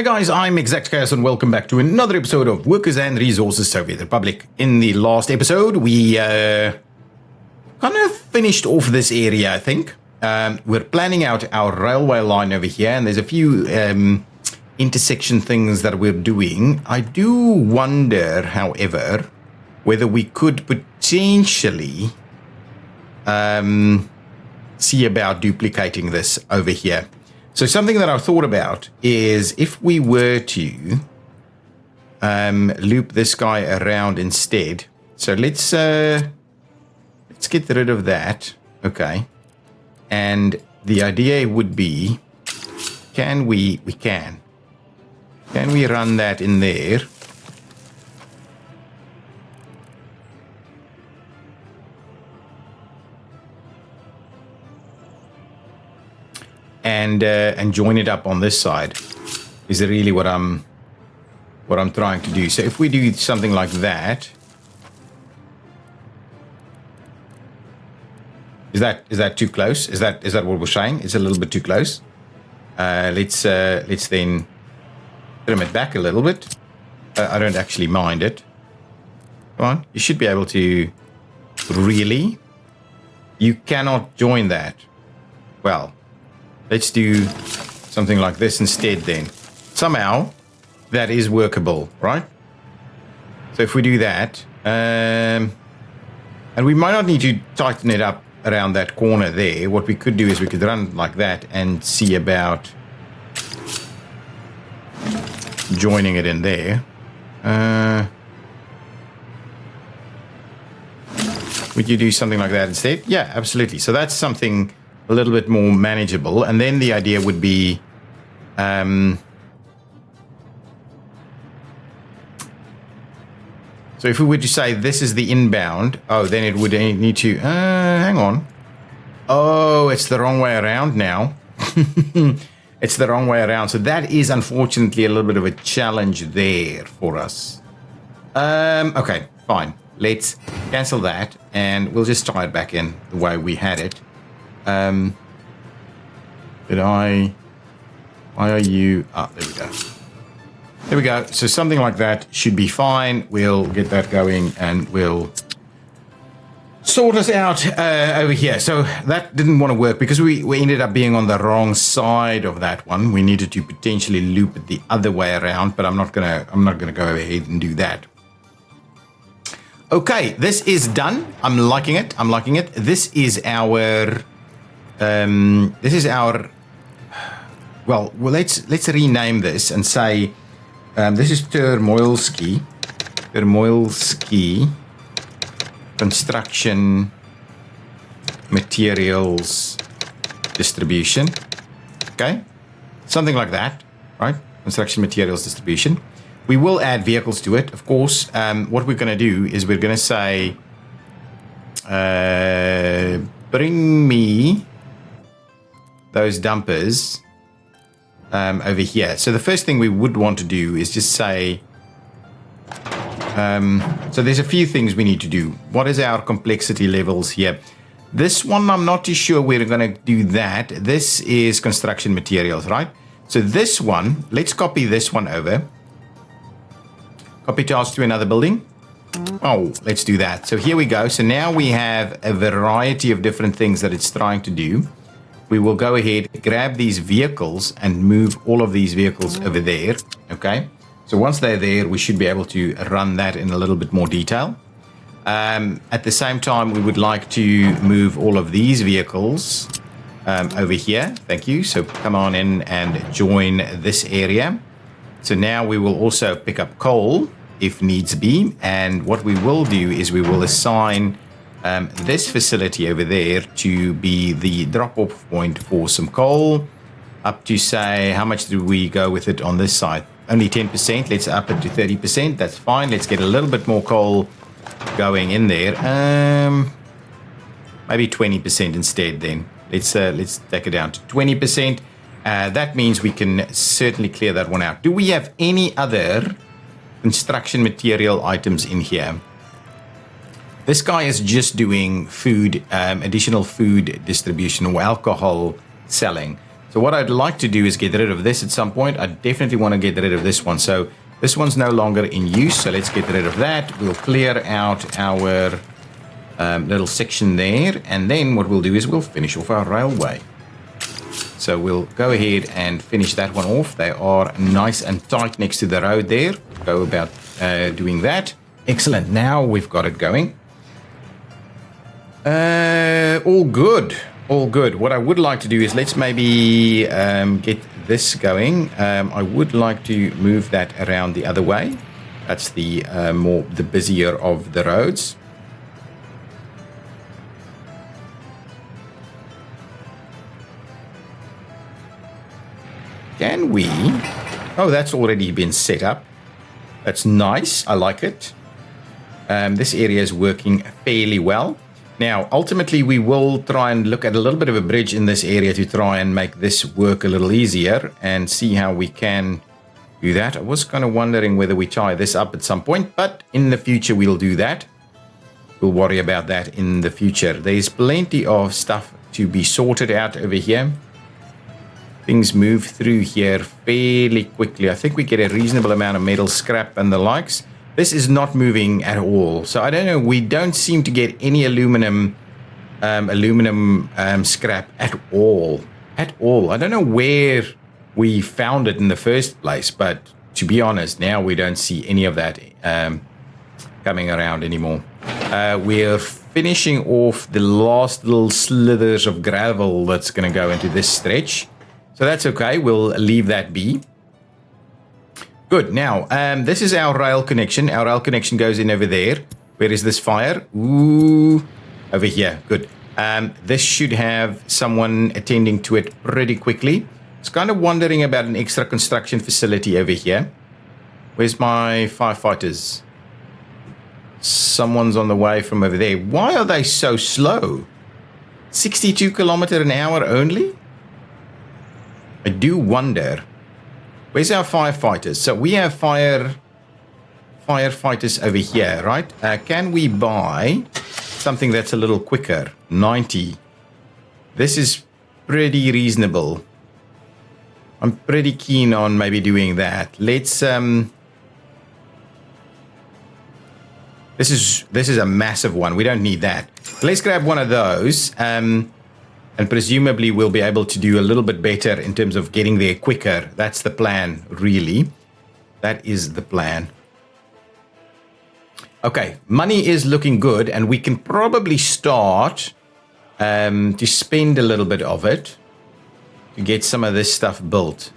Hi guys, I'm ExactChaos and welcome back to another episode of Workers and Resources Soviet Republic. In the last episode, we kind of finished off this area, I think. We're planning out our railway line over here, and there's a few intersection things that we're doing. I do wonder, however, whether we could potentially see about duplicating this over here. So something that I thought about is if we were to loop this guy around instead. So let's get rid of that. Okay. And the idea would be, can we run that in there? And join it up on this side is really what I'm trying to do. So if we do something like that, is that too close? Is that what we're saying? It's a little bit too close. Let's then trim it back a little bit. I don't actually mind it. Come on, you should be able to. Really? You cannot join that. Well. Let's do something like this instead then. Somehow, that is workable, right? So if we do that, and we might not need to tighten it up around that corner there. What we could do is we could run like that and see about joining it in there. Would you do something like that instead? Yeah, absolutely. So that's something a little bit more manageable, and then the idea would be so if we were to say this is the inbound, then it would need to hang on. It's the wrong way around now. It's the wrong way around, so that is unfortunately a little bit of a challenge there for us. Okay, fine, let's cancel that and we'll just tie it back in the way we had it. Why are you? There we go. There we go. So something like that should be fine. We'll get that going and we'll sort us out over here. So that didn't want to work because we ended up being on the wrong side of that one. We needed to potentially loop it the other way around, but I'm not gonna go ahead and do that. Okay, this is done. I'm liking it. This is our well, let's rename this and say this is Turmoilski construction materials distribution. Okay, something like that, right? Construction materials distribution. We will add vehicles to it, of course. What we're going to do is we're going to say bring me those dumpers over here. So the first thing we would want to do is just say, so there's a few things we need to do. What is our complexity levels here? This one, I'm not too sure we're going to do that. This is construction materials, right? So this one, let's copy this one over. Copy task to another building. Let's do that. So here we go. So now we have a variety of different things that it's trying to do. We will go ahead, grab these vehicles and move all of these vehicles over there. Okay. So once they're there, we should be able to run that in a little bit more detail. At the same time, we would like to move all of these vehicles over here. Thank you. So come on in and join this area. So now we will also pick up coal if needs be. And what we will do is we will assign this facility over there to be the drop-off point for some coal. Up to, say, how much do we go with it on this side? Only 10%. Let's up it to 30%. That's fine. Let's get a little bit more coal going in there. Maybe 20% instead then. Let's take it down to 20%. That means we can certainly clear that one out. Do we have any other construction material items in here? This guy is just doing food, additional food distribution or alcohol selling. So what I'd like to do is get rid of this at some point. I definitely want to get rid of this one. So this one's no longer in use. So let's get rid of that. We'll clear out our little section there. And then what we'll do is we'll finish off our railway. So we'll go ahead and finish that one off. They are nice and tight next to the road there. Go about doing that. Excellent. Now we've got it going. All good. All good. What I would like to do is let's maybe get this going. I would like to move that around the other way. That's the the busier of the roads. Can we? Oh, that's already been set up. That's nice. I like it. This area is working fairly well. Now, ultimately, we will try and look at a little bit of a bridge in this area to try and make this work a little easier and see how we can do that. I was kind of wondering whether we tie this up at some point, but in the future, we'll do that. We'll worry about that in the future. There's plenty of stuff to be sorted out over here. Things move through here fairly quickly. I think we get a reasonable amount of metal scrap and the likes. This is not moving at all. So I don't know. We don't seem to get any aluminum scrap at all. At all. I don't know where we found it in the first place. But to be honest, now we don't see any of that coming around anymore. We're finishing off the last little slithers of gravel that's going to go into this stretch. So that's okay. We'll leave that be. Good. Now, this is our rail connection. Our rail connection goes in over there. Where is this fire? Ooh, over here. Good. This should have someone attending to it pretty quickly. I was kind of wondering about an extra construction facility over here. Where's my firefighters? Someone's on the way from over there. Why are they so slow? 62 kilometers an hour only? I do wonder. Where's our firefighters? So we have firefighters over here, right? Can we buy something that's a little quicker? 90. This is pretty reasonable. I'm pretty keen on maybe doing that. Let's this is a massive one. We don't need that. Let's grab one of those. And presumably we'll be able to do a little bit better in terms of getting there quicker. That's the plan, really. That is the plan. Okay, money is looking good, and we can probably start to spend a little bit of it to get some of this stuff built,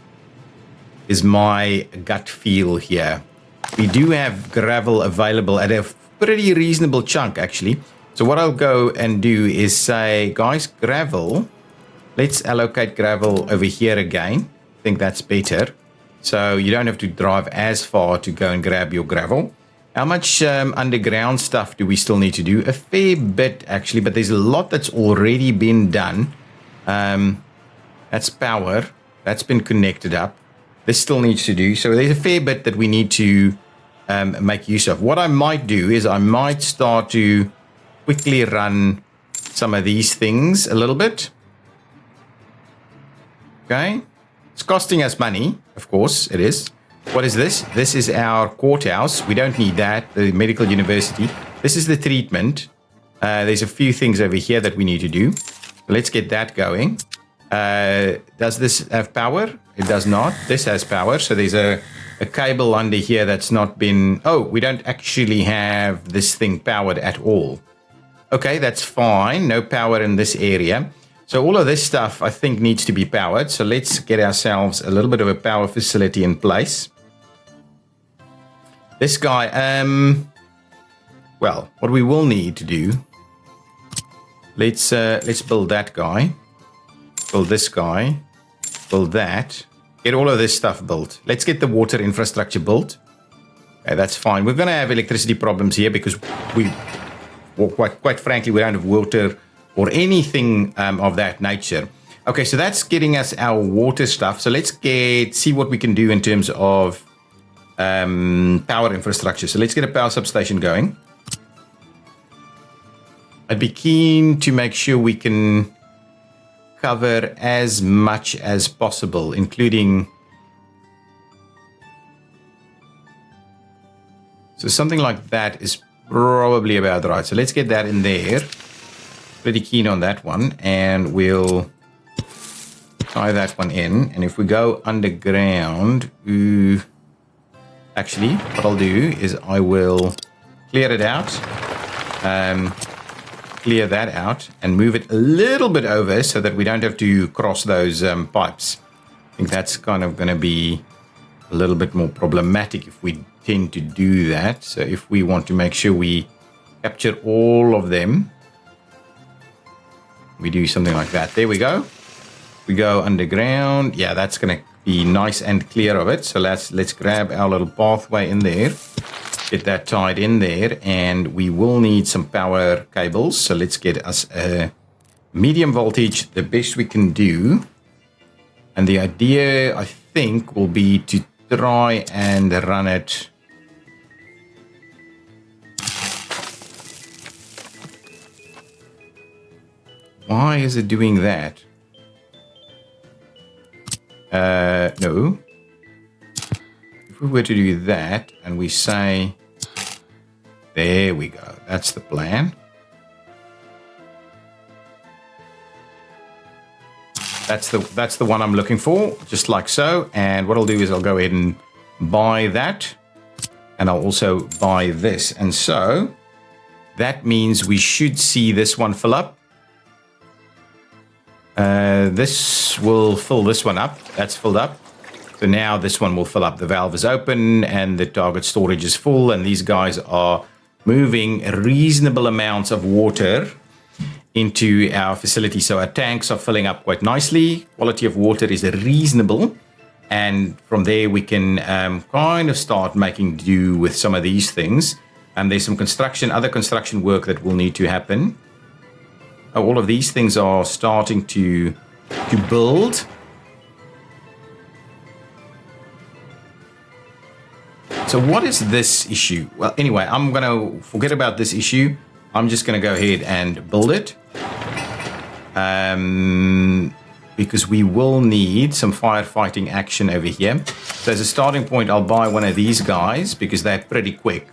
is my gut feel here. We do have gravel available at a pretty reasonable chunk, actually. So what I'll go and do is say, guys, gravel, let's allocate gravel over here again. I think that's better. So you don't have to drive as far to go and grab your gravel. How much underground stuff do we still need to do? A fair bit, actually, but there's a lot that's already been done. That's power. That's been connected up. This still needs to do. So there's a fair bit that we need to make use of. What I might do is I might start to quickly run some of these things a little bit. Okay. It's costing us money. Of course it is. What is this? This is our courthouse. We don't need that. The medical university. This is the treatment. There's a few things over here that we need to do. Let's get that going. Does this have power? It does not. This has power. So there's a cable under here that's not been... Oh, we don't actually have this thing powered at all. Okay, that's fine. No power in this area. So all of this stuff, I think, needs to be powered. So let's get ourselves a little bit of a power facility in place. This guy, well, what we will need to do, let's build that guy, build this guy, build that, get all of this stuff built. Let's get the water infrastructure built. Okay, that's fine. We're going to have electricity problems here because well, quite frankly, we don't have water or anything of that nature. Okay, so that's getting us our water stuff. So let's see what we can do in terms of power infrastructure. So let's get a power substation going. I'd be keen to make sure we can cover as much as possible, including... So something like that is probably about right. So let's get that in there. Pretty keen on that one. And we'll tie that one in. And if we go underground... Actually, what I'll do is I will clear it out. Clear that out and move it a little bit over so that we don't have to cross those pipes. I think that's kind of going to be a little bit more problematic if we tend to do that. So if we want to make sure we capture all of them, we do something like that. There we go. We go underground. Yeah, that's going to be nice and clear of it. So let's grab our little pathway in there. Get that tied in there, and we will need some power cables. So let's get us a medium voltage, the best we can do. And the idea, I think, will be to try and run it. Why is it doing that? No. If we were to do that and we say, there we go, that's the plan. That's the one I'm looking for, just like so. And what I'll do is I'll go ahead and buy that, and I'll also buy this. And so that means we should see this one fill up. This will fill this one up. That's filled up. So now this one will fill up. The valve is open and the target storage is full, and these guys are moving reasonable amounts of water into our facility. So our tanks are filling up quite nicely. Quality of water is reasonable. And from there we can kind of start making do with some of these things. And there's some other construction work that will need to happen. All of these things are starting to build. So what is this issue? Well, anyway, I'm going to forget about this issue. I'm just going to go ahead and build it. Because we will need some firefighting action over here. So as a starting point, I'll buy one of these guys because they're pretty quick.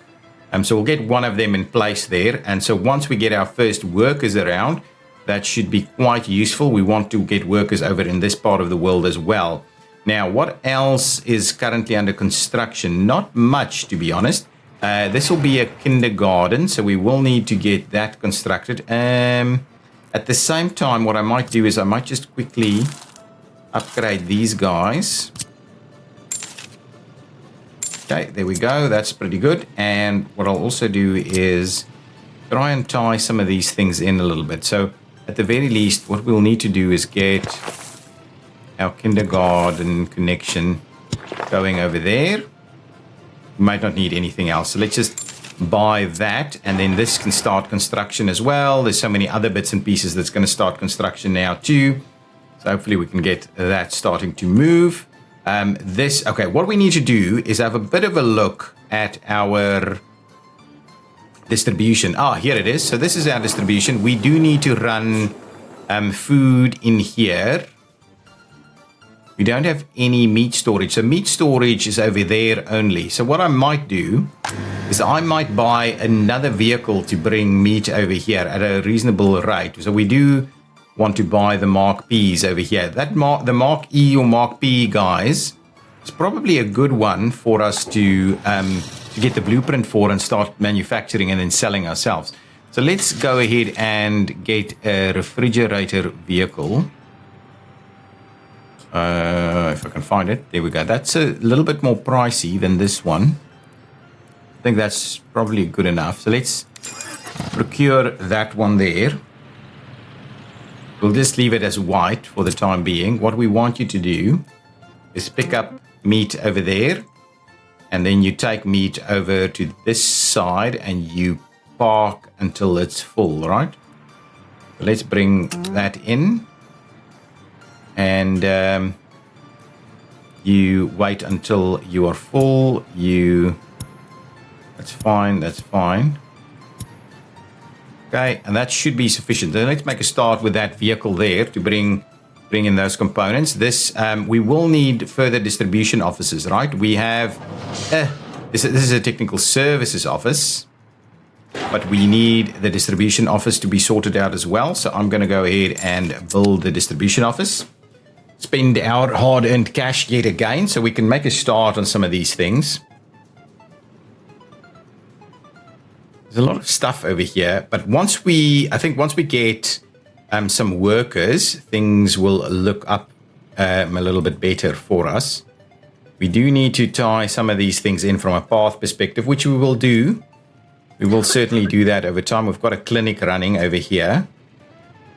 So we'll get one of them in place there. And so once we get our first workers around, that should be quite useful. We want to get workers over in this part of the world as well. Now, what else is currently under construction? Not much, to be honest. This will be a kindergarten, so we will need to get that constructed. At the same time, what I might do is I might just quickly upgrade these guys. Okay, there we go. That's pretty good. And what I'll also do is try and tie some of these things in a little bit. So at the very least, what we'll need to do is get our kindergarten connection going over there. We might not need anything else. So let's just buy that, and then this can start construction as well. There's so many other bits and pieces that's going to start construction now too. So hopefully we can get that starting to move. Okay, what we need to do is have a bit of a look at our distribution. Here it is. So this is our distribution. We do need to run food in here. We don't have any meat storage. So meat storage is over there only. So what I might do is I might buy another vehicle to bring meat over here at a reasonable rate. So we do want to buy the Mark P's over here. The Mark E or Mark P guys is probably a good one for us to get the blueprint for and start manufacturing and then selling ourselves. So let's go ahead and get a refrigerator vehicle. If I can find it. There we go. That's a little bit more pricey than this one. I think that's probably good enough. So let's procure that one there. We'll just leave it as white for the time being. What we want you to do is pick up meat over there, and then you take meat over to this side and you park until it's full, right? So let's bring that in, and you wait until you are full. That's fine, that's fine. Okay, and that should be sufficient. Then let's make a start with that vehicle there to bring bring in those components. This, we will need further distribution offices, right? We have, this is a technical services office, but we need the distribution office to be sorted out as well. So I'm going to go ahead and build the distribution office. Spend our hard-earned cash yet again, so we can make a start on some of these things. There's a lot of stuff over here, but I think once we get some workers, things will look up a little bit better for us. We do need to tie some of these things in from a path perspective, which we will do. We will certainly do that over time. We've got a clinic running over here.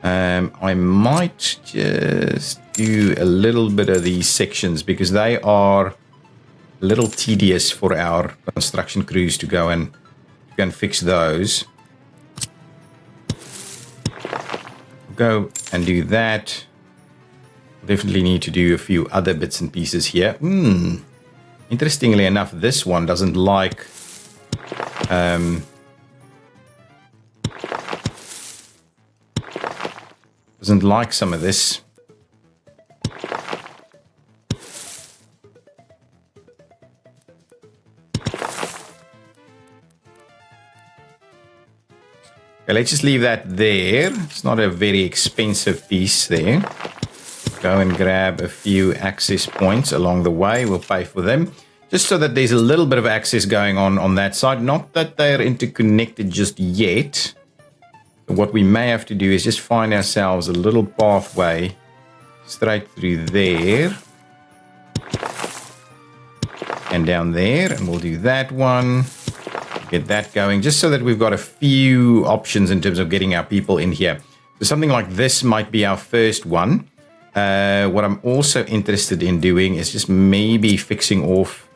I might just do a little bit of these sections because they are a little tedious for our construction crews to go and fix those. Go and do that. Definitely need to do a few other bits and pieces here. Interestingly enough, this one doesn't like some of this. Okay, let's just leave that there. It's not a very expensive piece there. Go and grab a few access points along the way. We'll pay for them. Just so that there's a little bit of access going on that side. Not that they're interconnected just yet. What we may have to do is just find ourselves a little pathway straight through there. And down there. And we'll do that one. Get that going, just so that we've got a few options in terms of getting our people in here. So something like this might be our first one. What I'm also interested in doing is just maybe fixing off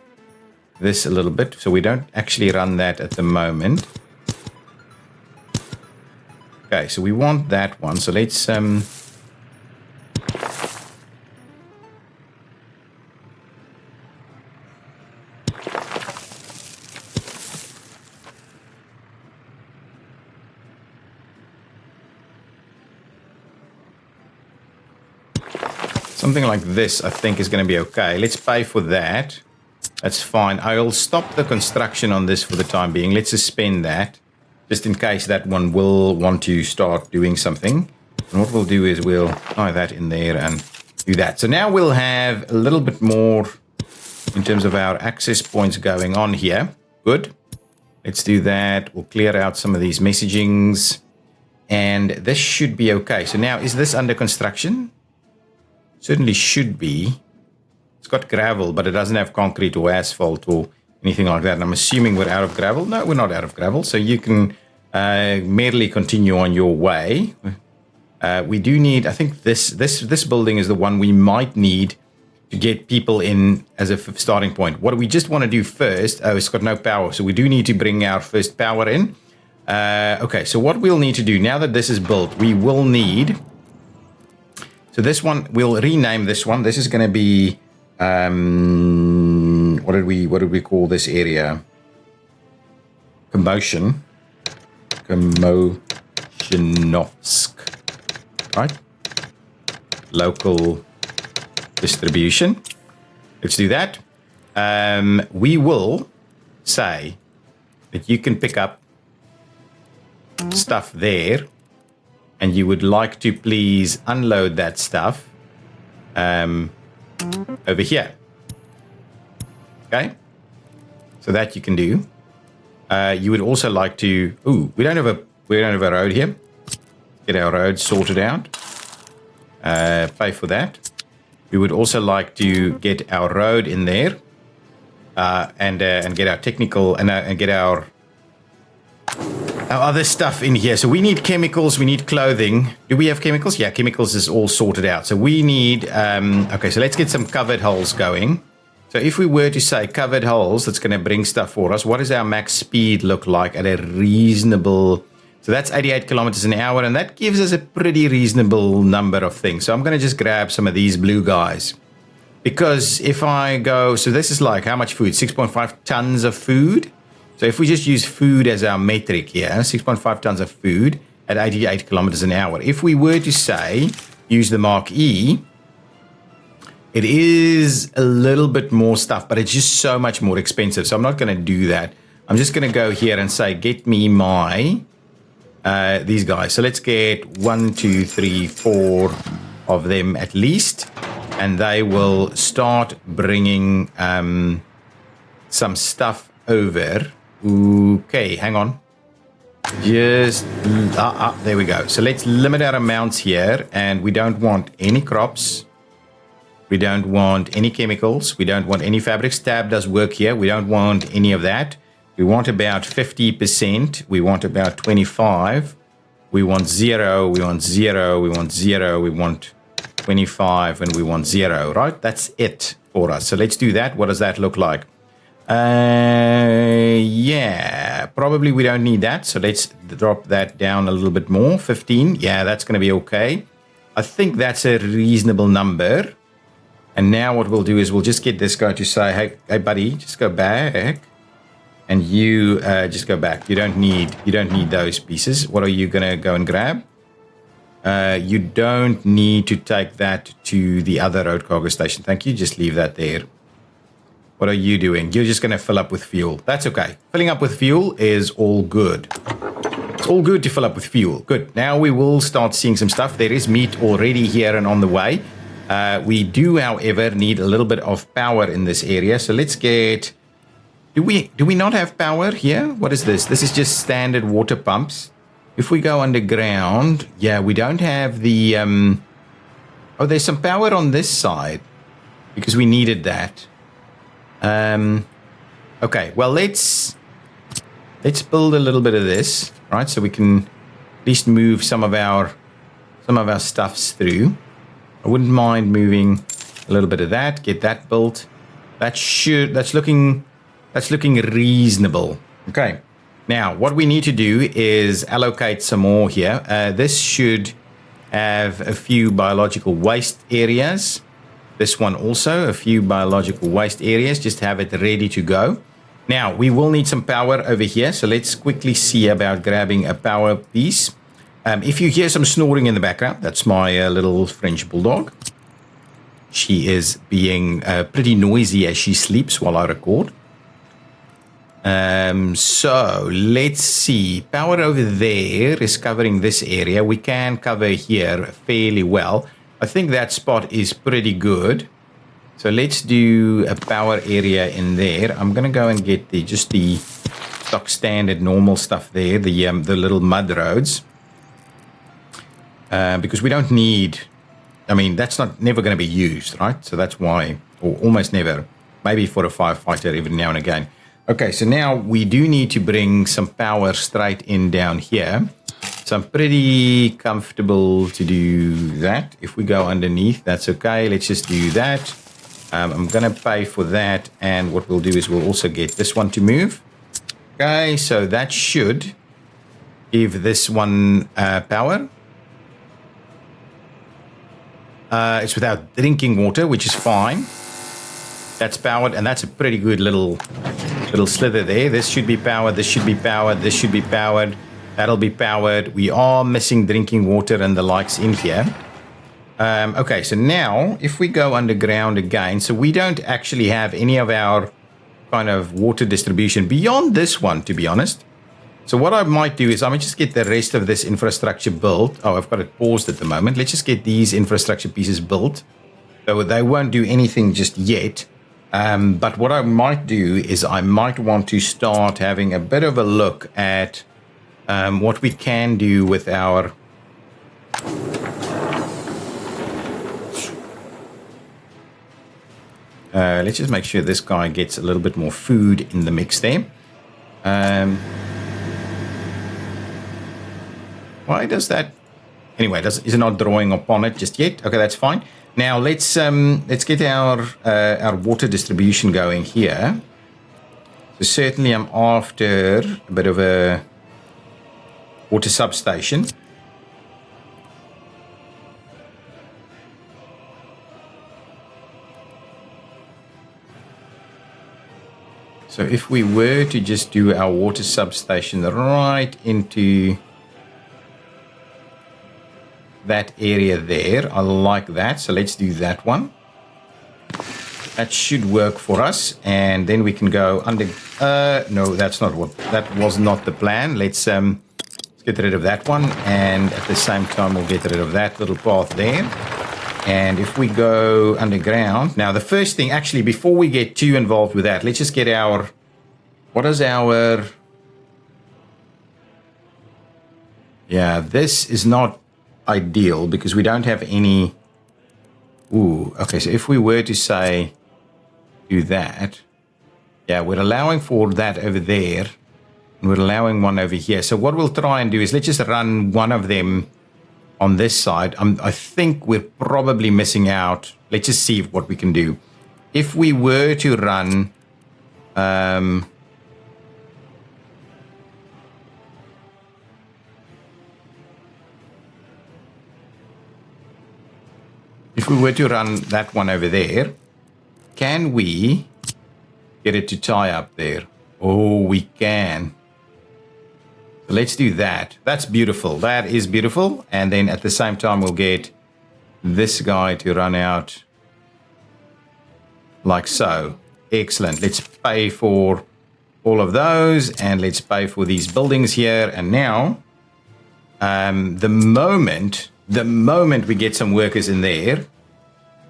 this a little bit, so we don't actually run that at the moment. Okay, so we want that one, so let's something like this, I think, is going to be okay. Let's pay for that. That's fine. I'll stop the construction on this for the time being. Let's suspend that, just in case that one will want to start doing something. And what we'll do is we'll tie that in there and do that. So now we'll have a little bit more in terms of our access points going on here. Good. Let's do that. We'll clear out some of these messagings. And this should be okay. So now, is this under construction? Certainly should be. It's got gravel, but it doesn't have concrete or asphalt or anything like that. And I'm assuming we're out of gravel. No, we're not out of gravel. So you can merely continue on your way. We do need, I think this building is the one we might need to get people in as a starting point. What we just want to do first, it's got no power. So we do need to bring our first power in. Okay, so what we'll need to do now that this is built, we will need... So this one, we'll rename this one. This is going to be, what did we call this area? Commotionovsk, right? Local distribution. Let's do that. We will say that you can pick up stuff there. And you would like to please unload that stuff over here. Okay? So that you can do. You would also like to... Ooh, we don't have a road here. Get our road sorted out. Pay for that. We would also like to get our road in there. And get our technical... And get our other stuff in here. So we need chemicals, we need clothing. Do we have chemicals? Yeah, chemicals is all sorted out. So we need, okay, so let's get some covered holes going. So if we were to say covered holes, that's going to bring stuff for us. What does our max speed look like at a reasonable, so that's 88 kilometers an hour, and that gives us a pretty reasonable number of things. So I'm going to just grab some of these blue guys. Because if I go, so this is like how much food? 6.5 tons of food. So if we just use food as our metric here, 6.5 tons of food at 88 kilometers an hour. If we were to say, use the Mark E, It is a little bit more stuff, but it's just so much more expensive. So I'm not going to do that. I'm just going to go here and say, get me my, these guys. So let's get 1, 2, 3, 4 of them at least. And they will start bringing some stuff over. Okay, hang on. Just, there we go. So let's limit our amounts here. And we don't want any crops. We don't want any chemicals. We don't want any fabrics. Tab does work here. We don't want any of that. We want about 50%. We want about 25. We want 0. We want 0. We want 0. We want 25 and we want 0, right? That's it for us. So let's do that. What does that look like? Yeah, probably we don't need that. So let's drop that down a little bit more. 15. Yeah, that's going to be okay. I think that's a reasonable number. And now what we'll do is we'll just get this guy to say, hey buddy, just go back. And you just go back. You don't need those pieces. What are you going to go and grab? You don't need to take that to the other road cargo station. Thank you. Just leave that there. What are you doing? You're just going to fill up with fuel. That's okay. Filling up with fuel is all good. It's all good to fill up with fuel. Good. Now we will start seeing some stuff. There is meat already here and on the way. We do, however, need a little bit of power in this area. So let's get... Do we not have power here? What is this? This is just standard water pumps. If we go underground, yeah, we don't have the... Oh, there's some power on this side because we needed that. Okay, well, let's build a little bit of this, right? So we can at least move some of our stuffs through. I wouldn't mind moving a little bit of that, get that built. That's looking reasonable. Okay. Now, what we need to do is allocate some more here. This should have a few biological waste areas. This one also, a few biological waste areas. Just have it ready to go. Now, we will need some power over here. So let's quickly see about grabbing a power piece. If you hear some snoring in the background, that's my little French bulldog. She is being pretty noisy as she sleeps while I record. So let's see. Power over there is covering this area. We can cover here fairly well. I think that spot is pretty good. So let's do a power area in there. I'm going to go and get the stock standard normal stuff there, the little mud roads. Because we don't need, I mean, that's never going to be used, right? So that's why, or almost never, maybe for a firefighter every now and again. Okay, so now we do need to bring some power straight in down here. So I'm pretty comfortable to do that. If we go underneath, that's okay. Let's just do that. I'm going to pay for that. And what we'll do is we'll also get this one to move. Okay, so that should give this one power. It's without drinking water, which is fine. That's powered, and that's a pretty good little slither there. This should be powered, this should be powered, this should be powered. That'll be powered. We are missing drinking water and the likes in here. Okay, so now if we go underground again, so we don't actually have any of our kind of water distribution beyond this one, to be honest. So what I might do is I might just get the rest of this infrastructure built. Oh, I've got it paused at the moment. Let's just get these infrastructure pieces built. So they won't do anything just yet. But what I might do is I might want to start having a bit of a look at what we can do with our... let's just make sure this guy gets a little bit more food in the mix there. Why does that? Anyway, is it not drawing upon it just yet? Okay, that's fine. Now let's get our water distribution going here. So certainly I'm after a bit of a water substation. So if we were to just do our water substation right into that area there, I like that. So let's do that one. That should work for us. And then we can go under... no, that's not what... That was not the plan. Let's get rid of that one. And at the same time, we'll get rid of that little path there. And if we go underground... Now, the first thing... Actually, before we get too involved with that, let's just get our... What is our... Yeah, this is not ideal because we don't have any... Ooh, okay, so if we were to say... Do that. Yeah, we're allowing for that over there. And we're allowing one over here. So what we'll try and do is let's just run one of them on this side. I think we're probably missing out. Let's just see what we can do. If we were to run... if we were to run that one over there... Can we get it to tie up there? Oh, we can. So let's do that. That's beautiful. That is beautiful. And then at the same time, we'll get this guy to run out like so. Excellent. Let's pay for all of those. And let's pay for these buildings here. And now, the moment we get some workers in there,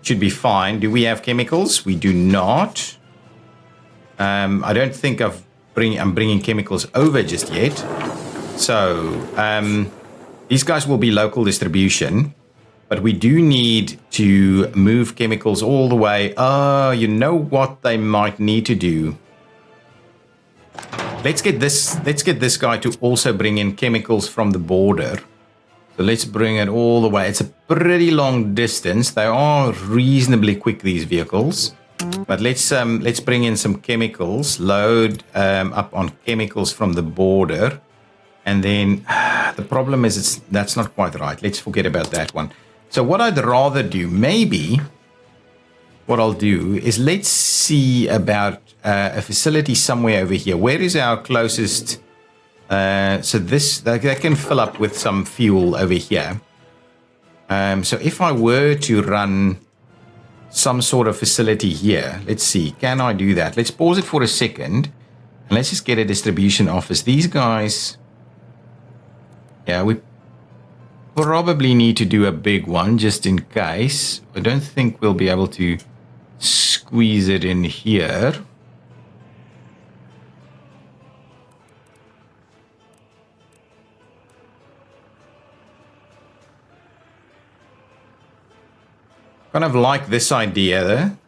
should be fine. Do we have chemicals? We do not. I don't think I'm bringing chemicals over just yet. So these guys will be local distribution, but we do need to move chemicals all the way. Oh, you know what they might need to do? Let's get this guy to also bring in chemicals from the border. So let's bring it all the way. It's a pretty long distance. They are reasonably quick, these vehicles. But let's bring in some chemicals. Load up on chemicals from the border. And then the problem is that's not quite right. Let's forget about that one. So what I'd rather do, maybe what I'll do is let's see about a facility somewhere over here. Where is our closest... so this, they can fill up with some fuel over here. So if I were to run some sort of facility here, let's see, can I do that? Let's pause it for a second and let's just get a distribution office. These guys, yeah, we probably need to do a big one just in case. I don't think we'll be able to squeeze it in here. Kind of like this idea there.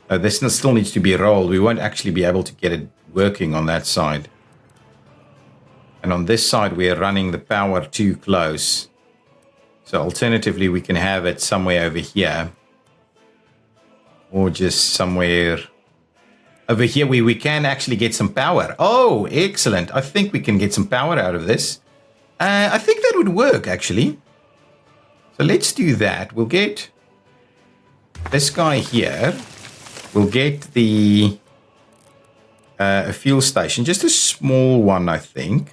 This still needs to be rolled. We won't actually be able to get it working on that side. And on this side, we are running the power too close. So alternatively, we can have it somewhere over here. Or just somewhere over here where we can actually get some power. Oh, excellent. I think we can get some power out of this. I think that would work, actually. So let's do that. We'll get this guy here. We'll get the a fuel station, just a small one, I think.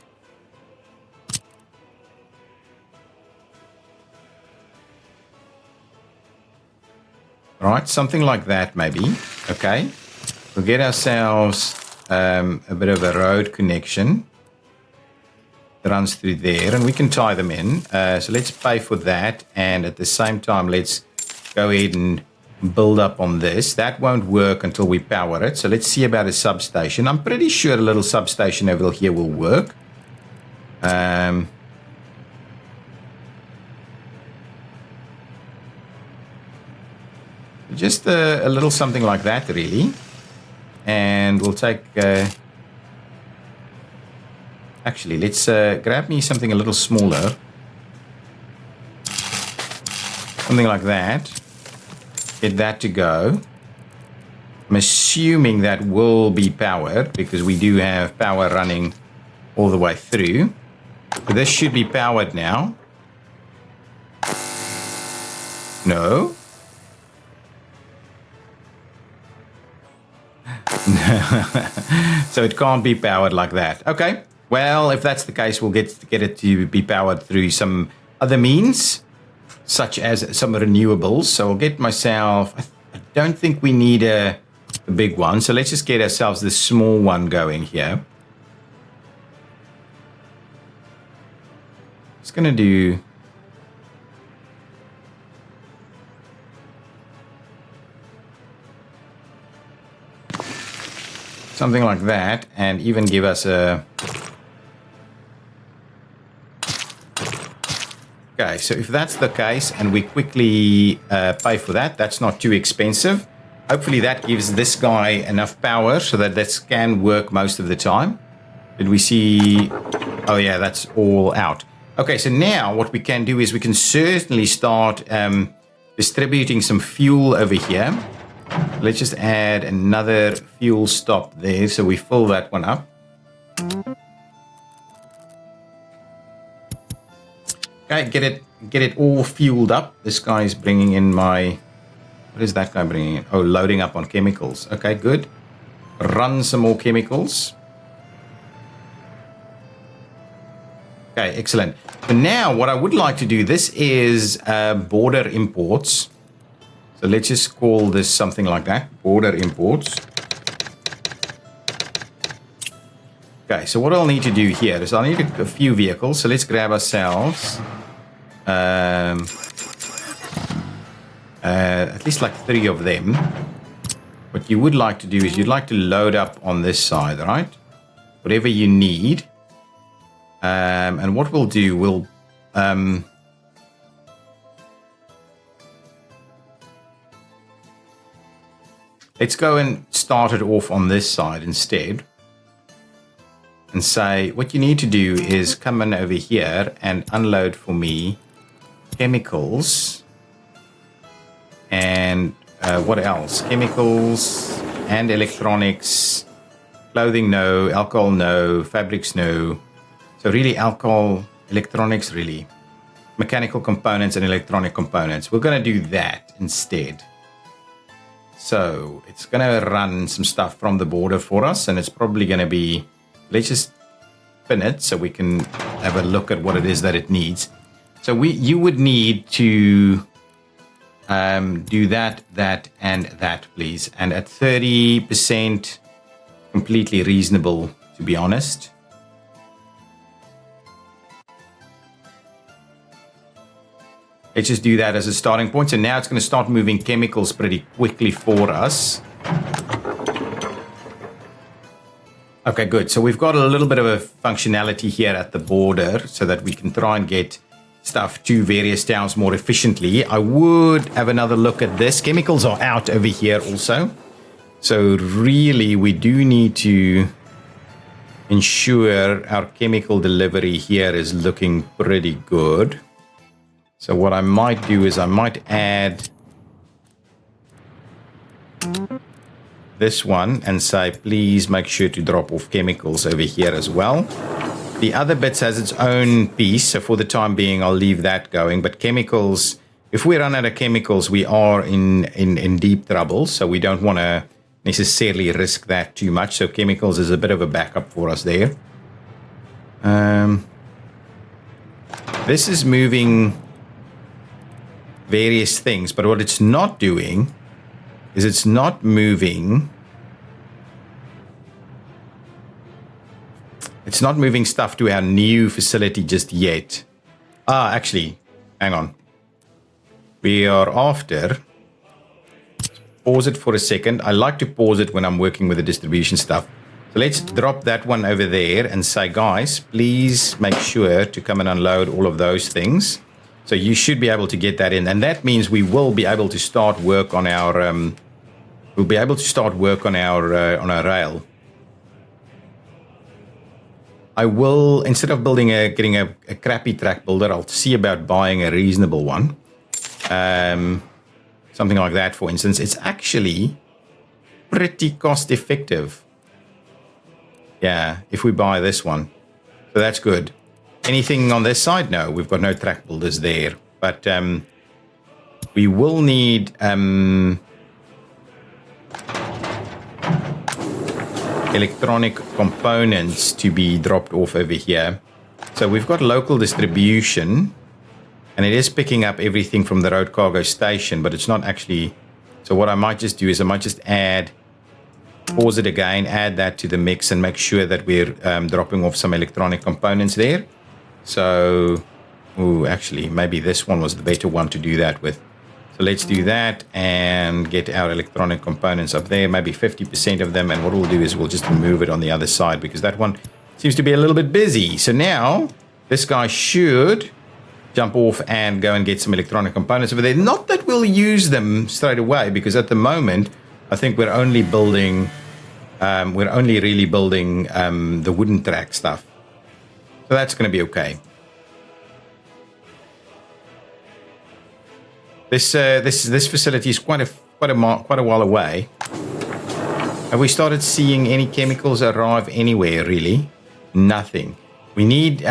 Right, something like that, maybe. Okay. We'll get ourselves a bit of a road connection. Runs through there and we can tie them in. So let's pay for that, and at the same time let's go ahead and build up on this. That won't work until we power it, so let's see about a substation. I'm pretty sure a little substation over here will work. Just a little something like that, really. And we'll take actually, let's grab me something a little smaller. Something like that. Get that to go. I'm assuming that will be powered because we do have power running all the way through. But this should be powered now. No. So it can't be powered like that. Okay. Well, if that's the case, we'll get it to be powered through some other means. such as some renewables. So I'll get myself, I don't think we need a big one. So let's just get ourselves this small one going here. It's going to do something like that, and even give us a... Okay, so if that's the case and we quickly pay for that, that's not too expensive. Hopefully that gives this guy enough power so that this can work most of the time. Did we see... Oh yeah, that's all out. Okay, so now what we can do is we can certainly start distributing some fuel over here. Let's just add another fuel stop there so we fill that one up. Okay, get it all fueled up. This guy is bringing in my... What is that guy bringing in? Oh, loading up on chemicals. Okay, good. Run some more chemicals. Okay, excellent. So now what I would like to do, this is border imports. So let's just call this something like that, border imports. Okay, so what I'll need to do here is I'll need a few vehicles. So let's grab ourselves at least like 3 of them. What you would like to do is you'd like to load up on this side, right? Whatever you need. And what we'll do, we'll... let's go and start it off on this side instead. And say, what you need to do is come in over here and unload for me chemicals. And what else? Chemicals and electronics. Clothing, no. Alcohol, no. Fabrics, no. So really alcohol, electronics, really. Mechanical components and electronic components. We're going to do that instead. So it's going to run some stuff from the border for us. And it's probably going to be... Let's just spin it so we can have a look at what it is that it needs. So you would need to do that, and that, please. And at 30%, completely reasonable, to be honest. Let's just do that as a starting point. So now it's going to start moving chemicals pretty quickly for us. Okay, good. So we've got a little bit of a functionality here at the border so that we can try and get stuff to various towns more efficiently. I would have another look at this. Chemicals are out over here also. So really, we do need to ensure our chemical delivery here is looking pretty good. So what I might do is I might add this one and say, please make sure to drop off chemicals over here as well. The other bits has its own piece, so for the time being, I'll leave that going. But chemicals, if we run out of chemicals, we are in deep trouble, so we don't want to necessarily risk that too much. So chemicals is a bit of a backup for us there. This is moving various things, but what it's not doing is it's not moving. It's not moving stuff to our new facility just yet. Actually, hang on. We are after... Pause it for a second. I like to pause it when I'm working with the distribution stuff. So let's drop that one over there and say, guys, please make sure to come and unload all of those things. So you should be able to get that in. And that means we will be able to start work on our... we'll be able to start work on our rail. I will, instead of getting a crappy track builder, I'll see about buying a reasonable one. Something like that, for instance. It's actually pretty cost effective. Yeah, if we buy this one. So that's good. Anything on this side? No, we've got no track builders there. But we will need... electronic components to be dropped off over here. So we've got local distribution, And it is picking up everything from the road cargo station, but it's not actually... So what I might just do is I might just pause it again, add that to the mix and make sure that we're dropping off some electronic components there. So, actually, maybe this one was the better one to do that with. So let's do that and get our electronic components up there, maybe 50% of them. And what we'll do is we'll just remove it on the other side because that one seems to be a little bit busy. So now this guy should jump off and go and get some electronic components over there. Not that we'll use them straight away because at the moment, I think we're only building, really building the wooden track stuff. So that's going to be okay. This facility is quite a while away. Have we started seeing any chemicals arrive anywhere? Really, nothing. We need.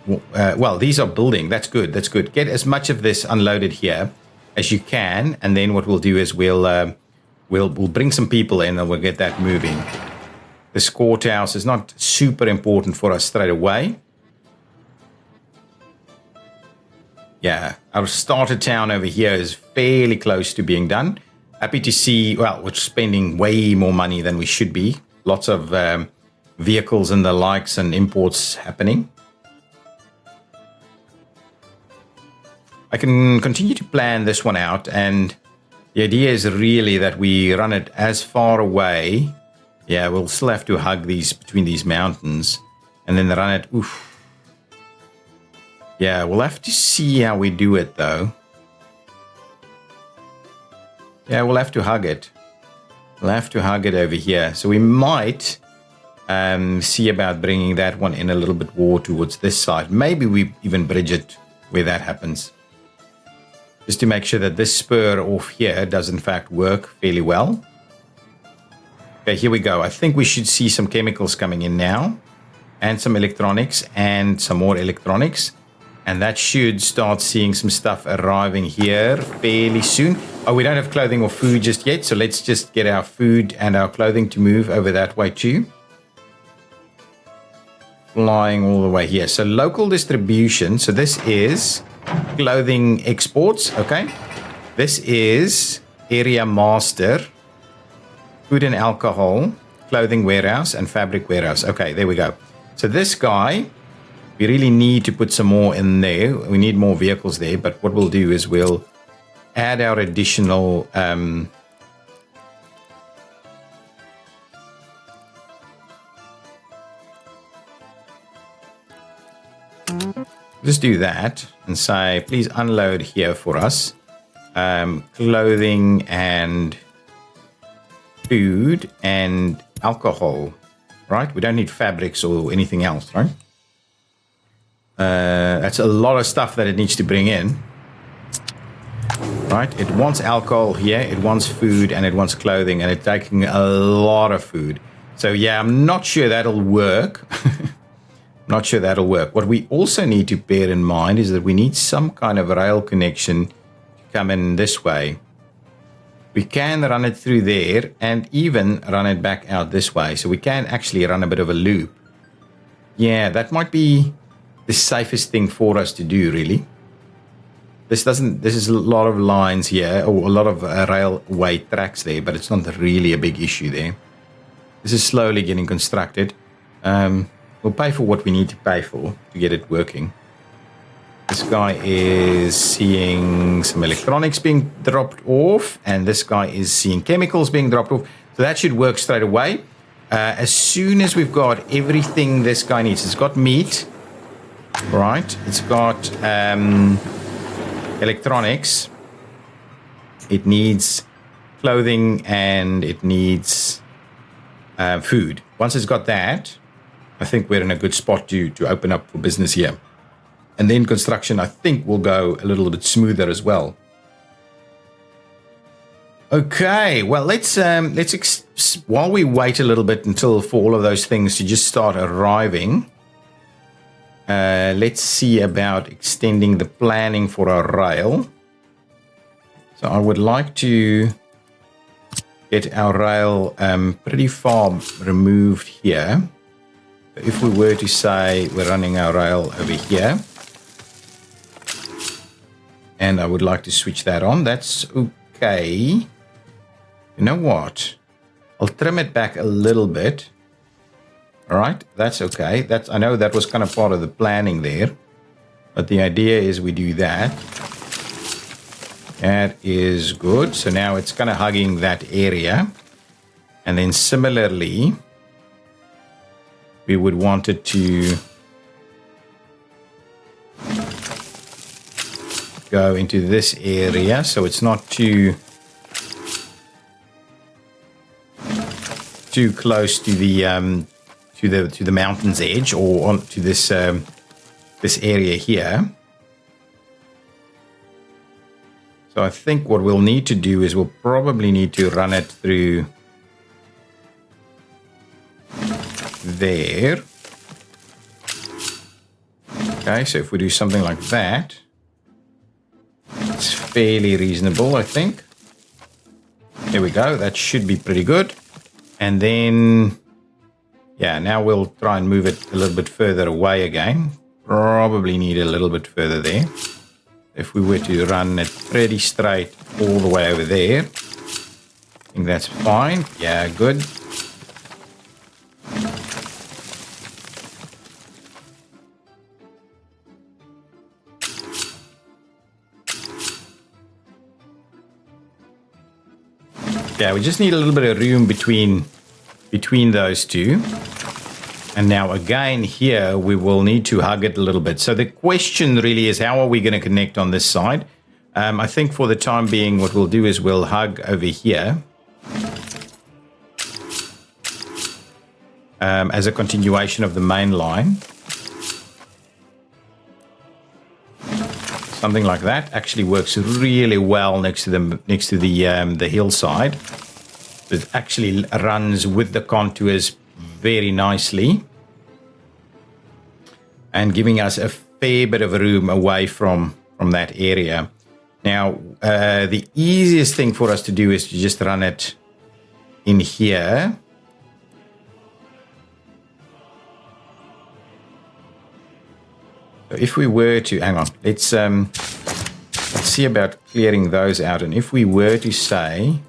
Well, these are building. That's good. That's good. Get as much of this unloaded here as you can, and then what we'll do is we'll bring some people in and we'll get that moving. This courthouse is not super important for us straight away. Yeah, our starter town over here is fairly close to being done. Happy to see, well, we're spending way more money than we should be. Lots of vehicles and the likes and imports happening. I can continue to plan this one out, and the idea is really that we run it as far away. Yeah, we'll still have to hug these between these mountains and then run it. Oof. Yeah, we'll have to see how we do it, though. Yeah, we'll have to hug it. We'll have to hug it over here. So we might see about bringing that one in a little bit more towards this side. Maybe we even bridge it where that happens. Just to make sure that this spur off here does in fact work fairly well. Okay, here we go. I think we should see some chemicals coming in now. And some electronics and some more electronics. And that should start seeing some stuff arriving here fairly soon. Oh, we don't have clothing or food just yet. So let's just get our food and our clothing to move over that way too. Flying all the way here. So local distribution. So this is clothing exports. Okay. This is area master. Food and alcohol. Clothing warehouse and fabric warehouse. Okay, there we go. So this guy... We really need to put some more in there. We need more vehicles there. But what we'll do is we'll add our additional... just do that and say, please unload here for us. Clothing and food and alcohol. Right? We don't need fabrics or anything else, right? That's a lot of stuff that it needs to bring in. Right? It wants alcohol here, it wants food, and it wants clothing, and it's taking a lot of food. So yeah, I'm not sure that'll work. Not sure that'll work. What we also need to bear in mind is that we need some kind of rail connection to come in this way. We can run it through there and even run it back out this way. So we can actually run a bit of a loop. Yeah, that might be the safest thing for us to do, really. This is a lot of lines here, or a lot of railway tracks there, but it's not really a big issue there. This is slowly getting constructed. We'll pay for what we need to pay for to get it working. This guy is seeing some electronics being dropped off, and this guy is seeing chemicals being dropped off. So that should work straight away. As soon as we've got everything this guy needs, it's got meat. Right, it's got electronics, it needs clothing, and it needs food. Once it's got that, I think we're in a good spot to open up for business here. And then construction, I think, will go a little bit smoother as well. Okay, well, let's while we wait a little bit until for all of those things to just start arriving. Let's see about extending the planning for our rail. So I would like to get our rail pretty far removed here. If we were to say we're running our rail over here, And I would like to switch that on. That's okay. You know what? I'll trim it back a little bit. All right, that's okay. I know that was kind of part of the planning there. But the idea is we do that. That is good. So now it's kind of hugging that area. And then similarly, we would want it to go into this area, so it's not too close to the mountain's edge, or onto this this area here. So I think what we'll need to do is we'll probably need to run it through there. Okay, so if we do something like that, it's fairly reasonable, I think. There we go. That should be pretty good. And then, yeah, now we'll try and move it a little bit further away again. Probably need a little bit further there. If we were to run it pretty straight all the way over there, I think that's fine. Yeah, good. Yeah, we just need a little bit of room between those two. And now again here, we will need to hug it a little bit. So the question really is, how are we going to connect on this side? I think for the time being, what we'll do is we'll hug over here. As a continuation of the main line. Something like that actually works really well next to the hillside. It actually runs with the contours very nicely, and giving us a fair bit of room away from that area. Now, the easiest thing for us to do is to just run it in here. So if we were to, hang on, let's see about clearing those out. And if we were to say,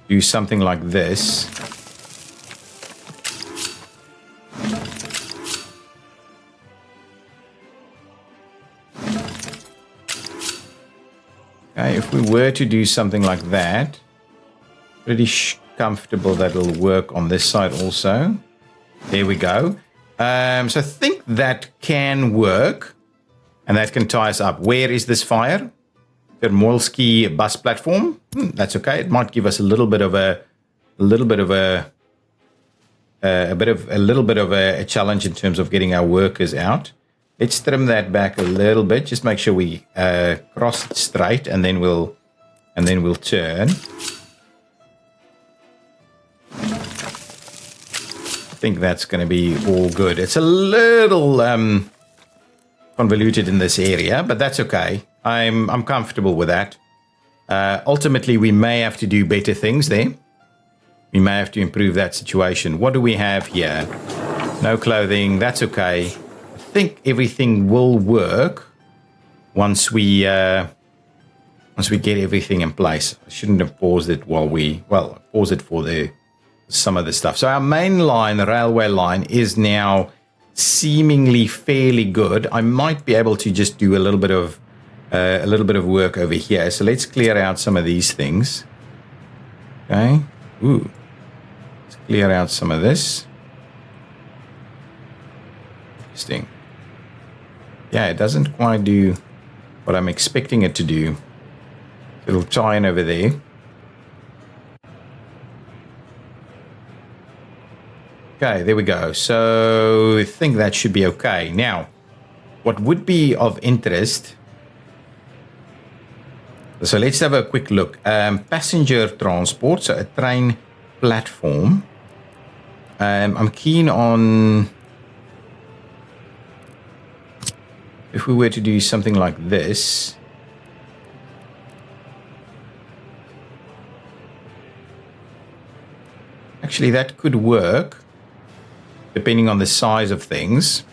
do something like this. Okay, if we were to do something like that, pretty comfortable that'll work on this side also. There we go. So I think that can work, and that can tie us up. Where is this fire? Termolsky bus platform. That's okay. It might give us a little bit of a challenge in terms of getting our workers out. Let's trim that back a little bit. Just make sure we cross it straight, and then we'll turn. I think that's going to be all good. It's a little convoluted in this area, but that's okay. I'm comfortable with that. Ultimately, we may have to do better things there. We may have to improve that situation. What do we have here? No clothing. That's okay. I think everything will work once we get everything in place. I shouldn't have paused it pause it for some of the stuff. So our main line, the railway line, is now seemingly fairly good. I might be able to just do a little bit of work over here. So let's clear out some of these things. Okay. Ooh. Let's clear out some of this. Interesting. Yeah, it doesn't quite do what I'm expecting it to do. It'll tie in over there. Okay, there we go. So I think that should be okay. Now, what would be of interest... So let's have a quick look. Passenger transport, so a train platform. I'm keen on... If we were to do something like this... Actually, that could work, depending on the size of things.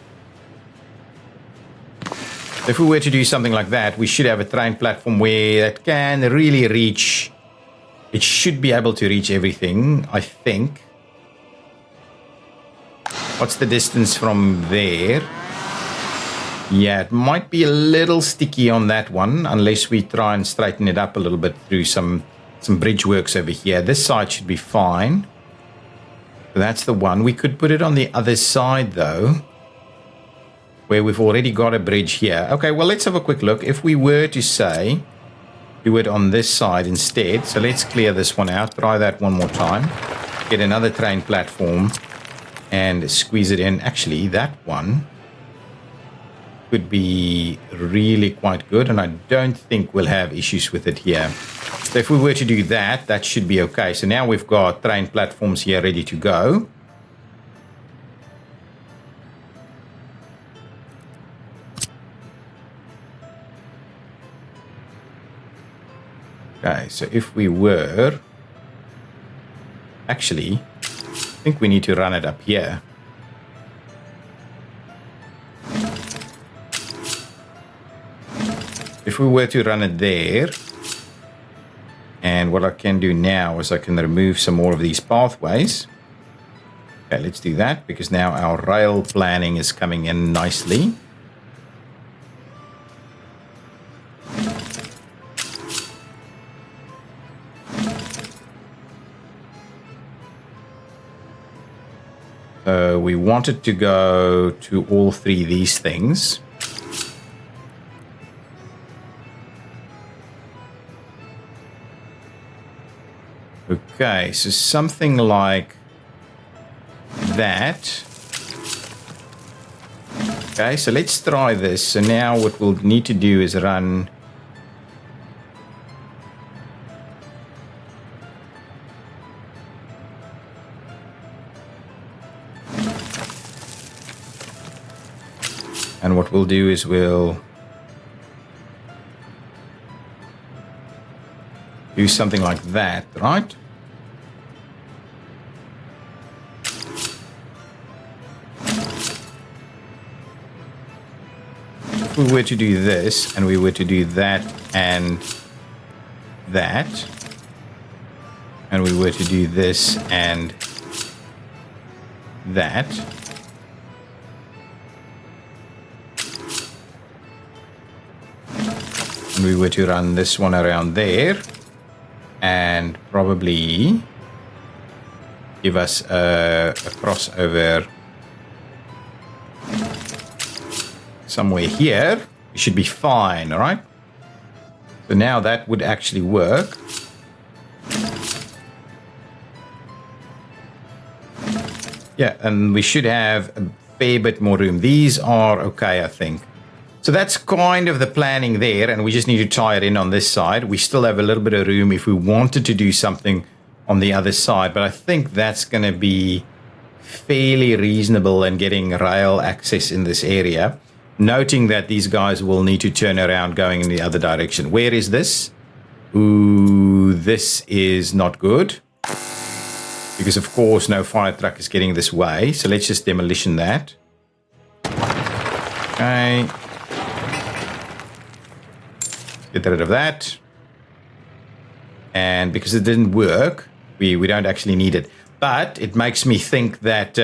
If we were to do something like that, we should have a train platform where it can really reach. It should be able to reach everything, I think. What's the distance from there? Yeah, it might be a little sticky on that one, unless we try and straighten it up a little bit through some bridge works over here. This side should be fine. That's the one. We could put it on the other side, though, where we've already got a bridge here. Okay, well, let's have a quick look. If we were to say, do it on this side instead. So let's clear this one out. Try that one more time. Get another train platform and squeeze it in. Actually, that one could be really quite good, and I don't think we'll have issues with it here. So if we were to do that, that should be okay. So now we've got train platforms here ready to go. Okay, so if we were... Actually, I think we need to run it up here. If we were to run it there, and what I can do now is I can remove some more of these pathways. Okay, let's do that, because now our rail planning is coming in nicely. So we wanted to go to all three of these things. Okay, so something like that. Okay, so let's try this. So now what we'll need to do is run and what we'll do is we'll do something like that, right? If we were to do this, and we were to do that, and that, and we were to do this, and that, and we were to run this one around there, and probably give us a crossover somewhere here, we should be fine, all right? So now that would actually work. Yeah, and we should have a fair bit more room. These are okay, I think. So that's kind of the planning there, and we just need to tie it in on this side. We still have a little bit of room if we wanted to do something on the other side, but I think that's going to be fairly reasonable in getting rail access in this area, noting that these guys will need to turn around going in the other direction. Where is this? Ooh, this is not good, because of course no fire truck is getting this way, so let's just demolition that. Okay. Get rid of that. And because it didn't work, we don't actually need it. But it makes me think that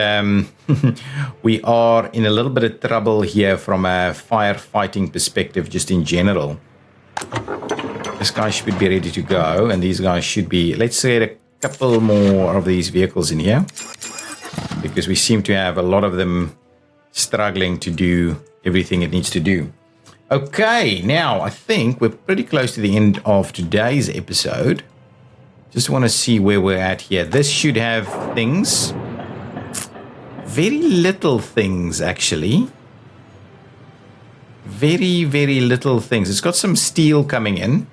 we are in a little bit of trouble here from a firefighting perspective, just in general. This guy should be ready to go, and these guys should be... Let's get a couple more of these vehicles in here, because we seem to have a lot of them struggling to do everything it needs to do. Okay, now I think we're pretty close to the end of today's episode. Just want to see where we're at here. This should have things. Very little things, actually. Very, very little things. It's got some steel coming in,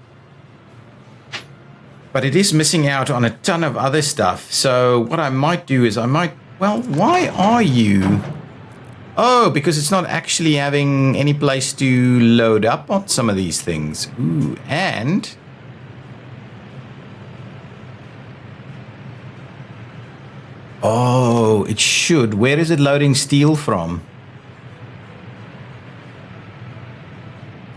but it is missing out on a ton of other stuff. So what I might do is well, why are you... Oh, because it's not actually having any place to load up on some of these things. Ooh, and... Oh, it should. Where is it loading steel from?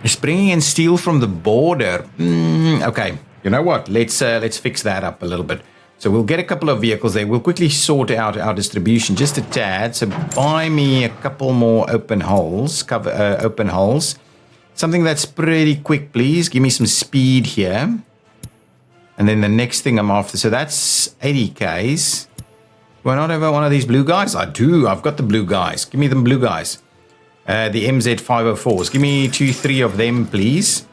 It's bringing in steel from the border. Okay, you know what? Let's fix that up a little bit. So we'll get a couple of vehicles there. We'll quickly sort out our distribution just a tad. So buy me a couple more open holes. Open holes. Something that's pretty quick, please. Give me some speed here. And then the next thing I'm after. So that's 80Ks. Do I not have one of these blue guys? I do. I've got the blue guys. Give me them blue guys. The MZ504s. Give me 2-3 of them, please.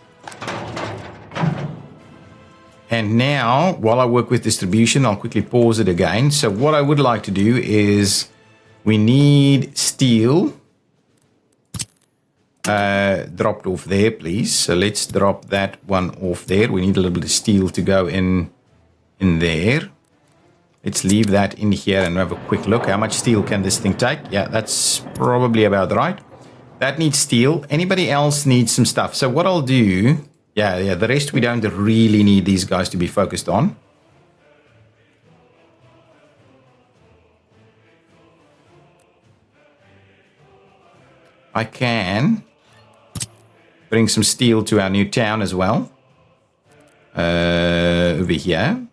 And now, while I work with distribution, I'll quickly pause it again. So what I would like to do is we need steel dropped off there, please. So let's drop that one off there. We need a little bit of steel to go in there. Let's leave that in here and have a quick look. How much steel can this thing take? Yeah, that's probably about right. That needs steel. Anybody else needs some stuff? So what I'll do... Yeah, the rest we don't really need these guys to be focused on. I can bring some steel to our new town as well. Over here.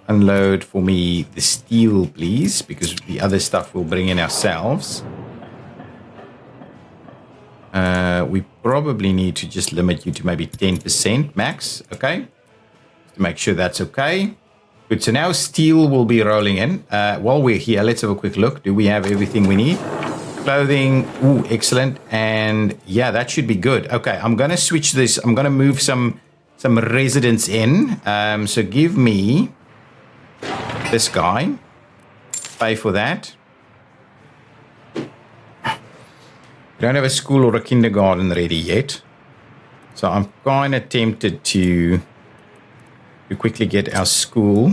Unload for me the steel, please, because the other stuff we'll bring in ourselves. We probably need to just limit you to maybe 10% max, okay? To make sure that's okay. Good, so now steel will be rolling in. While we're here, let's have a quick look. Do we have everything we need? Clothing, ooh, excellent. And yeah, that should be good. Okay, I'm gonna switch this. I'm gonna move some residents in. So give me this guy. Pay for that. We don't have a school or a kindergarten ready yet. So I'm kind of tempted to quickly get our school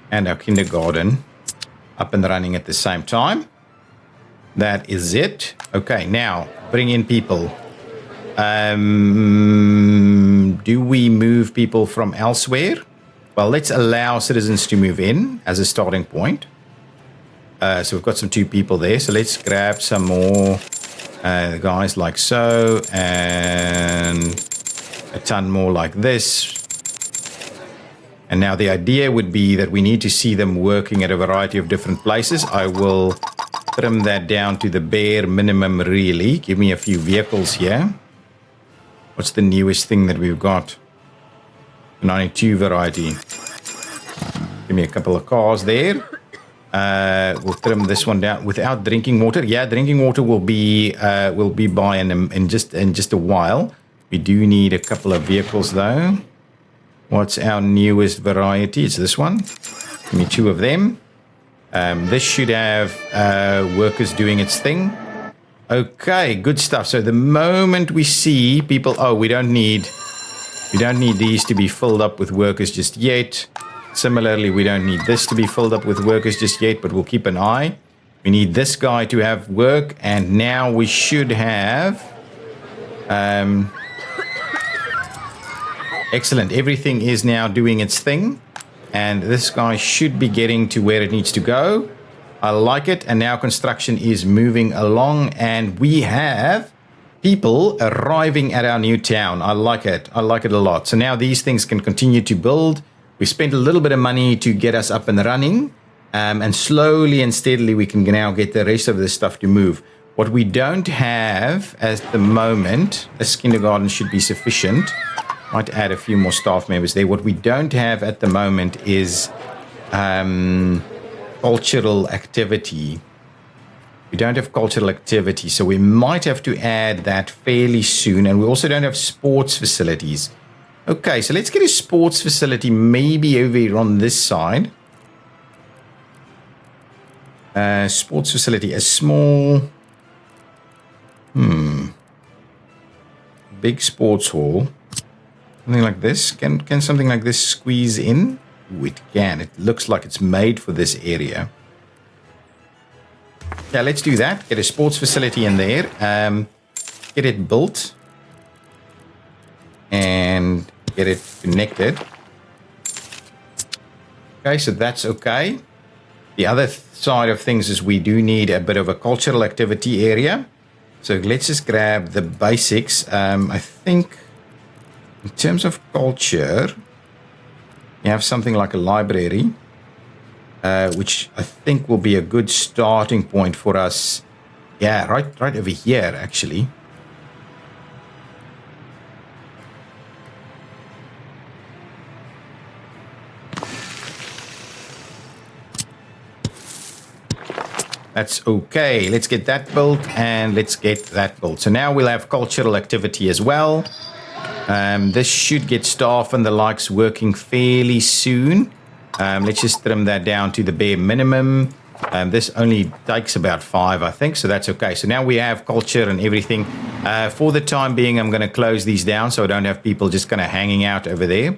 and our kindergarten up and running at the same time. That is it. Okay, now bring in people. Do we move people from elsewhere? Well, let's allow citizens to move in as a starting point. So we've got some 2 people there. So let's grab some more guys like so, and a ton more like this. And now the idea would be that we need to see them working at a variety of different places. I will trim that down to the bare minimum, really. Give me a few vehicles here. What's the newest thing that we've got? 92 variety. Give me a couple of cars there. We'll trim this one down without drinking water. Yeah, drinking water will be by in just a while. We do need a couple of vehicles though. What's our newest variety? It's this one. Give me 2 of them. This should have workers doing its thing. Okay, good stuff. So the moment we see people, oh, we don't need these to be filled up with workers just yet. Similarly, we don't need this to be filled up with workers just yet, but we'll keep an eye. We need this guy to have work, and now we should have... excellent. Everything is now doing its thing, and this guy should be getting to where it needs to go. I like it, and now construction is moving along, and we have people arriving at our new town. I like it. I like it a lot. So now these things can continue to build. We spent a little bit of money to get us up and running, and slowly and steadily we can now get the rest of this stuff to move. What we don't have at the moment, this kindergarten should be sufficient. Might add a few more staff members there. What we don't have at the moment is cultural activity. We don't have cultural activity, so we might have to add that fairly soon. And we also don't have sports facilities. Okay, so let's get a sports facility maybe over here on this side. Sports facility, a small... big sports hall. Something like this. Can something like this squeeze in? Ooh, it can. It looks like it's made for this area. Yeah, let's do that. Get a sports facility in there. Get it built. And get it connected. Okay, so that's okay. The other side of things is we do need a bit of a cultural activity area. So let's just grab the basics. I think in terms of culture, you have something like a library, which I think will be a good starting point for us. Yeah, right over here, actually. That's okay. Let's get that built and let's get that built. So now we'll have cultural activity as well. This should get staff and the likes working fairly soon. Let's just trim that down to the bare minimum. This only takes about 5, I think, so that's okay. So now we have culture and everything. For the time being, I'm going to close these down so I don't have people just kind of hanging out over there.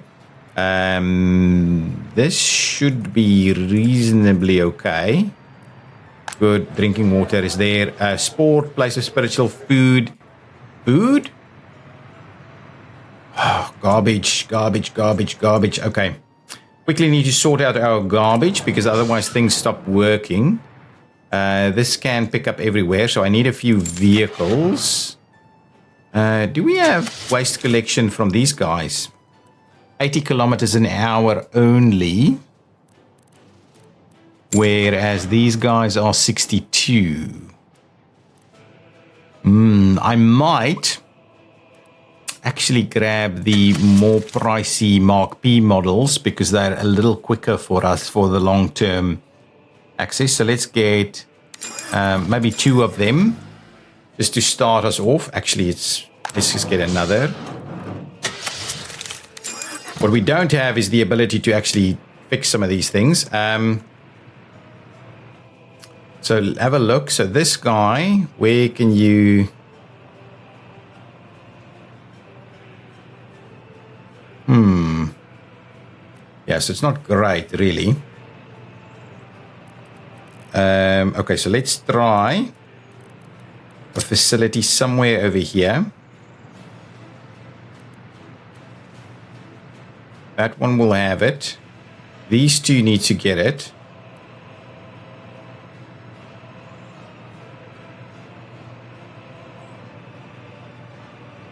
This should be reasonably okay. Good. Drinking water is there. Sport, place of spiritual food. Food? Oh, garbage. Okay. Quickly need to sort out our garbage because otherwise things stop working. This can pick up everywhere, so I need a few vehicles. Do we have waste collection from these guys? 80 kilometers an hour only. Whereas these guys are 62. I might actually grab the more pricey Mark P models because they're a little quicker for us for the long-term access. So let's get maybe 2 of them just to start us off. Actually, let's just get another. What we don't have is the ability to actually fix some of these things. So have a look. So this guy, where can you... Yeah, so it's not great, really. Okay, so let's try a facility somewhere over here. That one will have it. These 2 need to get it.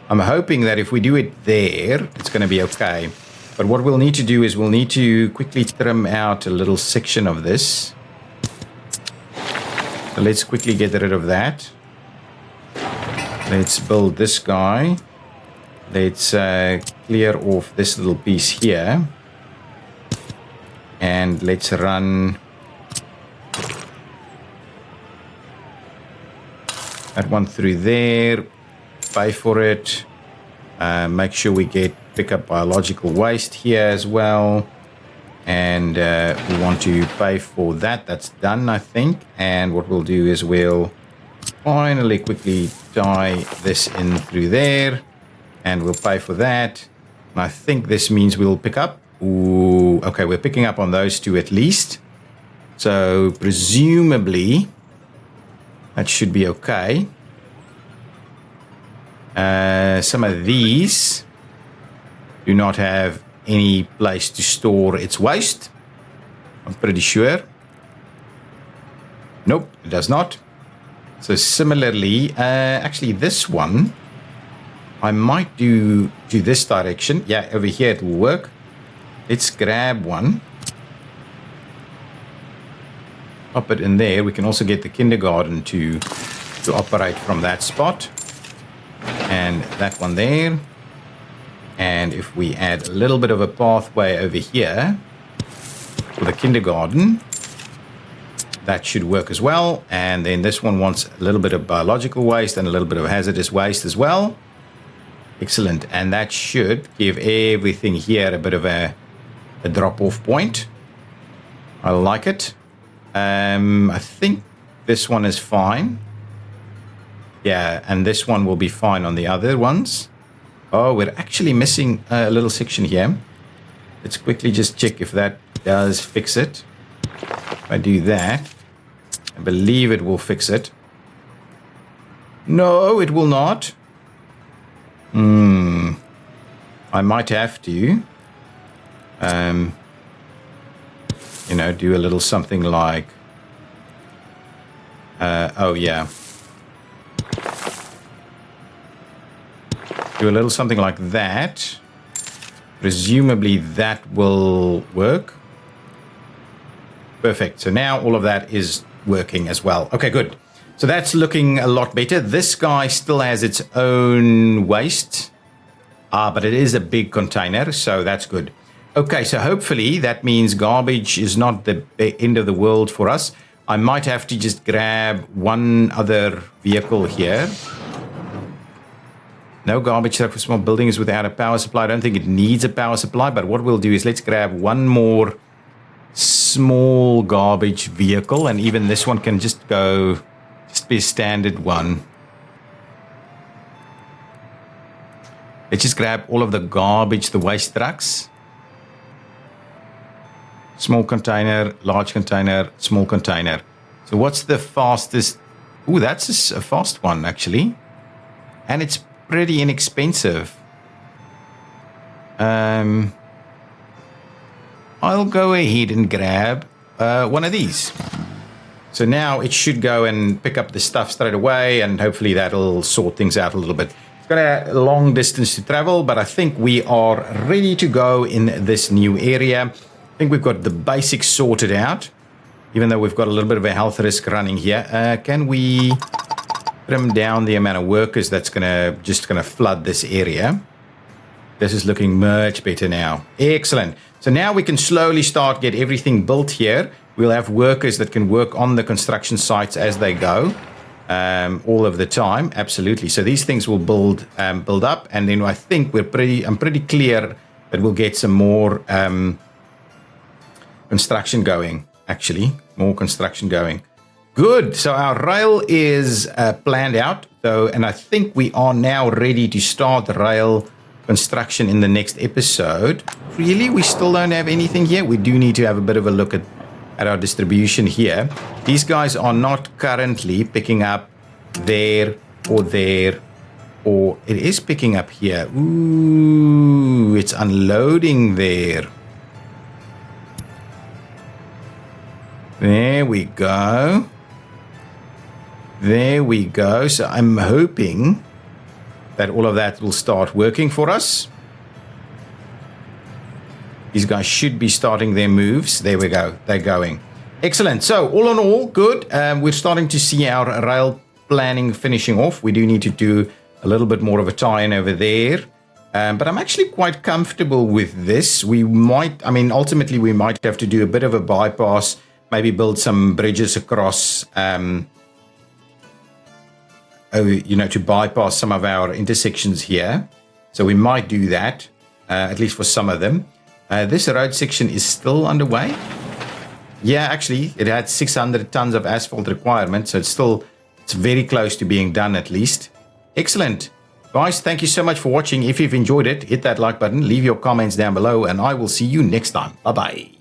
I'm hoping that if we do it there, it's going to be okay. But what we'll need to do is we'll need to quickly trim out a little section of this. So let's quickly get rid of that. Let's build this guy. Let's clear off this little piece here. And let's run that one through there. Pay for it. Make sure we pick up biological waste here as well. And we want to pay for that. That's done, I think. And what we'll do is we'll finally quickly tie this in through there. And we'll pay for that. And I think this means we'll pick up. Ooh, okay, we're picking up on those 2 at least. So presumably that should be okay. Some of these do not have any place to store its waste. I'm pretty sure. Nope, it does not. So similarly, actually this one, I might do this direction. Yeah, over here it will work. Let's grab one. Pop it in there. We can also get the kindergarten to operate from that spot. And that one there. And if we add a little bit of a pathway over here for the kindergarten, that should work as well. And then this one wants a little bit of biological waste and a little bit of hazardous waste as well. Excellent. And that should give everything here a bit of a drop-off point. I like it. I think this one is fine. Yeah, and this one will be fine on the other ones. Oh, we're actually missing a little section here. Let's quickly just check if that does fix it. If I do that, I believe it will fix it. No, it will not. I might have to. You know, do a little something like, oh yeah. Do a little something like that. Presumably that will work. Perfect. So now all of that is working as well. Okay, good. So that's looking a lot better. This guy still has its own waste. But it is a big container, so that's good. Okay, so hopefully that means garbage is not the end of the world for us. I might have to just grab one other vehicle here. No garbage truck for small buildings without a power supply. I don't think it needs a power supply, but what we'll do is let's grab one more small garbage vehicle, and even this one can just be a standard one. Let's just grab all of the garbage, the waste trucks. Small container, large container, small container. So what's the fastest? Ooh, that's a fast one, actually. And it's pretty inexpensive. I'll go ahead and grab one of these. So now it should go and pick up the stuff straight away, and hopefully that'll sort things out a little bit. It's got a long distance to travel, but I think we are ready to go in this new area. I think we've got the basics sorted out, even though we've got a little bit of a health risk running here. Can we trim down the amount of workers that's just gonna flood this area? This is looking much better now. Excellent. So now we can slowly start get everything built here. We'll have workers that can work on the construction sites as they go. All of the time, absolutely. So these things will build up, and then I think I'm pretty clear that we'll get some more construction going. Actually, more construction going. Good. So our rail is planned out, though, and I think we are now ready to start the rail construction in the next episode. Really, we still don't have anything here. We do need to have a bit of a look at our distribution here. These guys are not currently picking up there, or it is picking up here. Ooh, it's unloading there. There we go. There we go. So I'm hoping that all of that will start working for us. These guys should be starting their moves. There we go. They're going. Excellent. So all in all, good. We're starting to see our rail planning finishing off. We do need to do a little bit more of a tie-in over there. But I'm actually quite comfortable with this. Ultimately, we might have to do a bit of a bypass, maybe build some bridges across, to bypass some of our intersections here. So we might do that, at least for some of them. This road section is still underway. Yeah, actually, it had 600 tons of asphalt requirement, so it's very close to being done at least. Excellent. Guys, thank you so much for watching. If you've enjoyed it, hit that like button, leave your comments down below, and I will see you next time. Bye-bye.